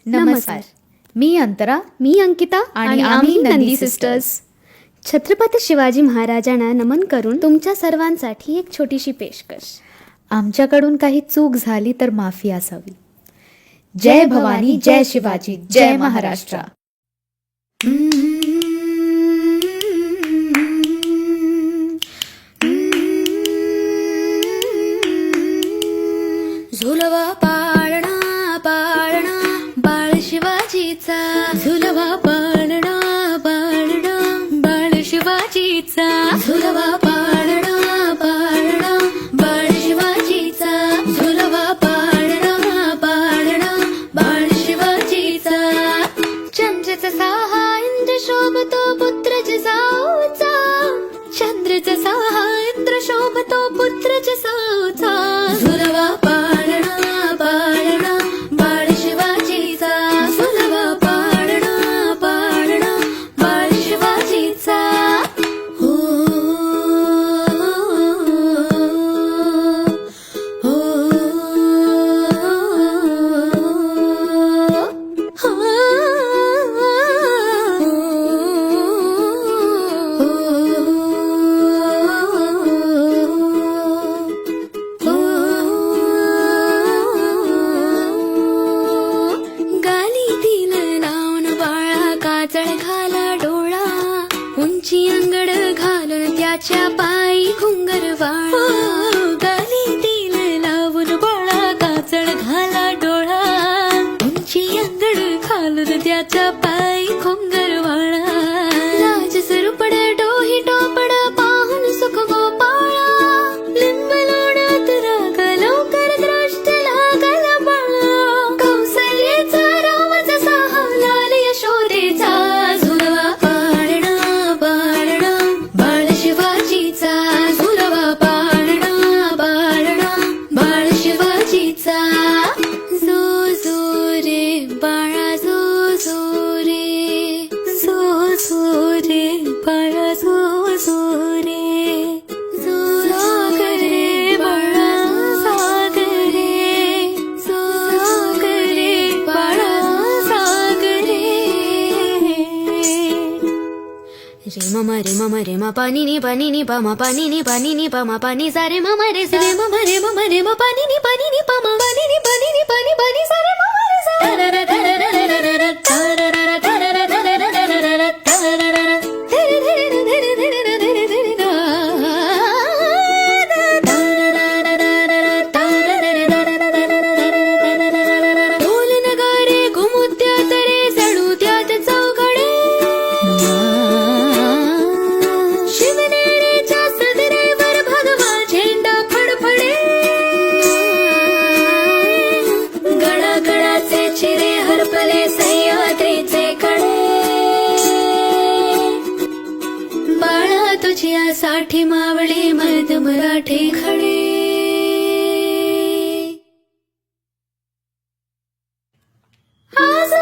नमस्कार. मी अंतरा. मी अंकिता आणि आम्ही नंदी सिस्टर्स. छत्रपती शिवाजी महाराजांना नमन करून तुमच्या सर्वांसाठी एक छोटीशी पेशकश. आमच्याकडून काही चूक झाली तर माफी असावी. जय भवानी, जय शिवाजी, जय महाराष्ट्र. झुलवा पाळणा पाळणा बाळ शिवाजीचा, झुलवा पाळणा पाळणा बाळ शिवाजीचा, झुलवा पाळणा पाळणा बाळ शिवाजीचा, झुलवा पाळणा पाळणा बाळ शिवाजीचा. चंद्रचा सहा इंद्र शोभतो पुत्र जिजाऊचा, चंद्रचा सहा इंद्र शोभतो पुत्र जिजाऊचा, झुलवा पाळणा पाळणा बाळ शिवाजीचा, झुलवा पाळणा पाळणा बाळ शिवाजीचा. हो हो गालीतील लावून बाळा काजळ घाला डोळा, उंची अंगड घालून त्याच्या पायी घुंगर वाळा. गालीतील लावून बाळा काजळ घाला डोळा, उंची अंगड घालून त्याच्या पायी घुंगर वाळा. लाज सुरपड डोही टोपड पाहून सुख गोपाळा, लिंब लोणात राग लवकर दृष्ट लागल बाळा. कौसल्याचा रावचा सहा लाल यशोदेचा, झुलवा पाळणा पाळणा बाळ शिवाजीचा, झुलवा पाळणा पाळणा बाळ शिवाजीचा. जो जो रे बाळा जो जो रे, जो जो रे बाळा जो जो रे, जो सागर रे बाळा सागर रे, सागर रे बाळा सागर रे. रे मम रे म पानी नी पा म पानी नी पा म पानी सा रे मम रे सा रे मम रे म पानी नी पा म पानी नी पानी पानी सा रे मम रे सा. ढोल नगारे घुमुत्यात रे जणू त्यात चौघडे, शिवनेरीच्या सदरेवर भगवा झेंडा फडफडे. गडागडाचे चिरे हरपले सह्याद्रीचे कडे, बाळा तुझ्यासाठी मावळे मर्द मराठे खडे. आज